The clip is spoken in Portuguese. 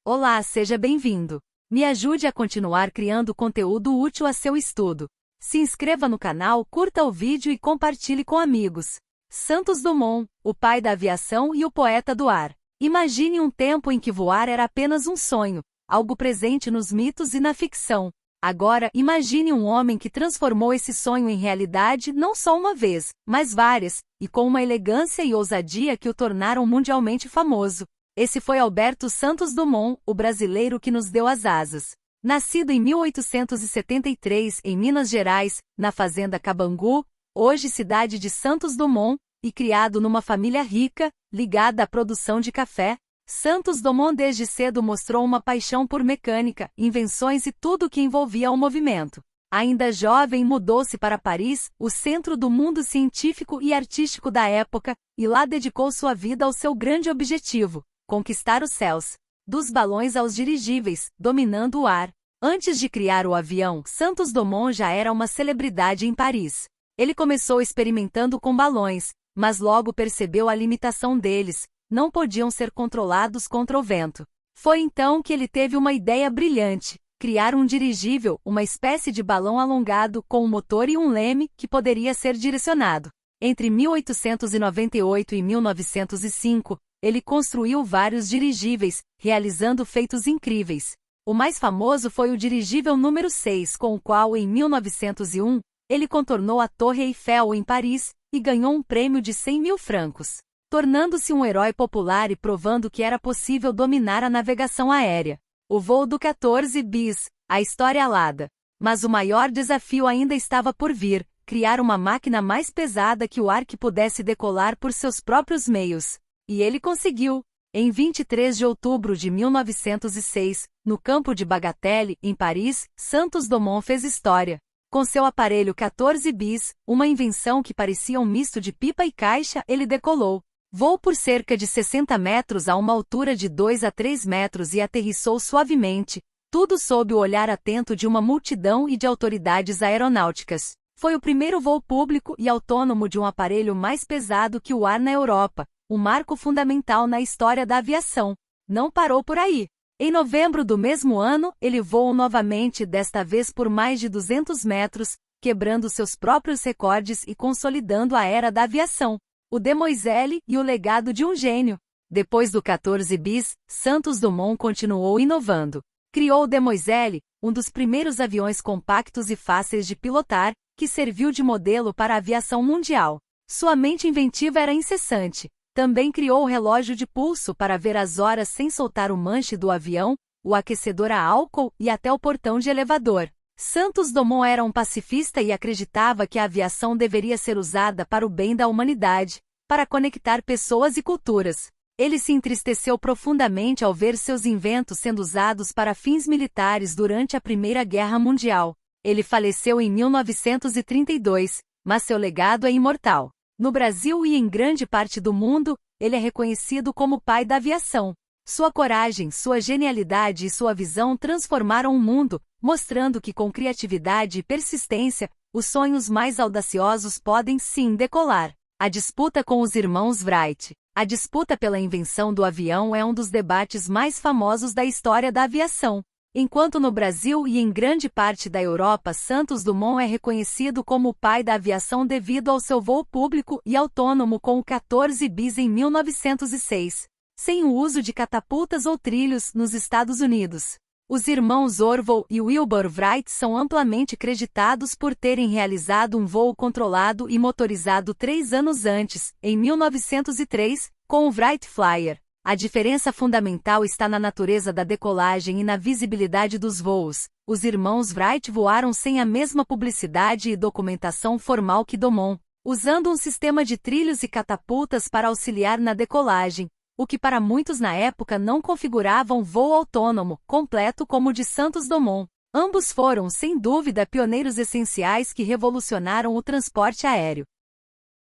Olá, seja bem-vindo. Me ajude a continuar criando conteúdo útil a seu estudo. Se inscreva no canal, curta o vídeo e compartilhe com amigos. Santos Dumont, o pai da aviação e o poeta do ar. Imagine um tempo em que voar era apenas um sonho, algo presente nos mitos e na ficção. Agora, imagine um homem que transformou esse sonho em realidade não só uma vez, mas várias, e com uma elegância e ousadia que o tornaram mundialmente famoso. Esse foi Alberto Santos Dumont, o brasileiro que nos deu as asas. Nascido em 1873 em Minas Gerais, na fazenda Cabangu, hoje cidade de Santos Dumont, e criado numa família rica, ligada à produção de café, Santos Dumont desde cedo mostrou uma paixão por mecânica, invenções e tudo o que envolvia o movimento. Ainda jovem, mudou-se para Paris, o centro do mundo científico e artístico da época, e lá dedicou sua vida ao seu grande objetivo: conquistar os céus. Dos balões aos dirigíveis, dominando o ar. Antes de criar o avião, Santos Dumont já era uma celebridade em Paris. Ele começou experimentando com balões, mas logo percebeu a limitação deles, não podiam ser controlados contra o vento. Foi então que ele teve uma ideia brilhante: criar um dirigível, uma espécie de balão alongado com um motor e um leme que poderia ser direcionado. Entre 1898 e 1905, ele construiu vários dirigíveis, realizando feitos incríveis. O mais famoso foi o dirigível número 6, com o qual, em 1901, ele contornou a Torre Eiffel em Paris, e ganhou um prêmio de 100 mil francos, tornando-se um herói popular e provando que era possível dominar a navegação aérea. O voo do 14 bis, a história alada. Mas o maior desafio ainda estava por vir: criar uma máquina mais pesada que o ar que pudesse decolar por seus próprios meios. E ele conseguiu. Em 23 de outubro de 1906, no campo de Bagatelle, em Paris, Santos Dumont fez história. Com seu aparelho 14 bis, uma invenção que parecia um misto de pipa e caixa, ele decolou. Voou por cerca de 60 metros a uma altura de 2 a 3 metros e aterrissou suavemente, tudo sob o olhar atento de uma multidão e de autoridades aeronáuticas. Foi o primeiro voo público e autônomo de um aparelho mais pesado que o ar na Europa, um marco fundamental na história da aviação. Não parou por aí. Em novembro do mesmo ano, ele voou novamente, desta vez por mais de 200 metros, quebrando seus próprios recordes e consolidando a era da aviação. O Demoiselle e o legado de um gênio. Depois do 14 bis, Santos Dumont continuou inovando. Criou o Demoiselle, um dos primeiros aviões compactos e fáceis de pilotar, que serviu de modelo para a aviação mundial. Sua mente inventiva era incessante. Também criou o relógio de pulso para ver as horas sem soltar o manche do avião, o aquecedor a álcool e até o portão de elevador. Santos Dumont era um pacifista e acreditava que a aviação deveria ser usada para o bem da humanidade, para conectar pessoas e culturas. Ele se entristeceu profundamente ao ver seus inventos sendo usados para fins militares durante a Primeira Guerra Mundial. Ele faleceu em 1932, mas seu legado é imortal. No Brasil e em grande parte do mundo, ele é reconhecido como o pai da aviação. Sua coragem, sua genialidade e sua visão transformaram o mundo, mostrando que com criatividade e persistência, os sonhos mais audaciosos podem sim decolar. A disputa com os irmãos Wright. A disputa pela invenção do avião é um dos debates mais famosos da história da aviação. Enquanto no Brasil e em grande parte da Europa Santos Dumont é reconhecido como o pai da aviação devido ao seu voo público e autônomo com o 14 bis em 1906, sem o uso de catapultas ou trilhos nos Estados Unidos. Os irmãos Orville e Wilbur Wright são amplamente creditados por terem realizado um voo controlado e motorizado 3 anos antes, em 1903, com o Wright Flyer. A diferença fundamental está na natureza da decolagem e na visibilidade dos voos. Os irmãos Wright voaram sem a mesma publicidade e documentação formal que Dumont, usando um sistema de trilhos e catapultas para auxiliar na decolagem, o que para muitos na época não configurava um voo autônomo, completo como o de Santos Dumont. Ambos foram, sem dúvida, pioneiros essenciais que revolucionaram o transporte aéreo.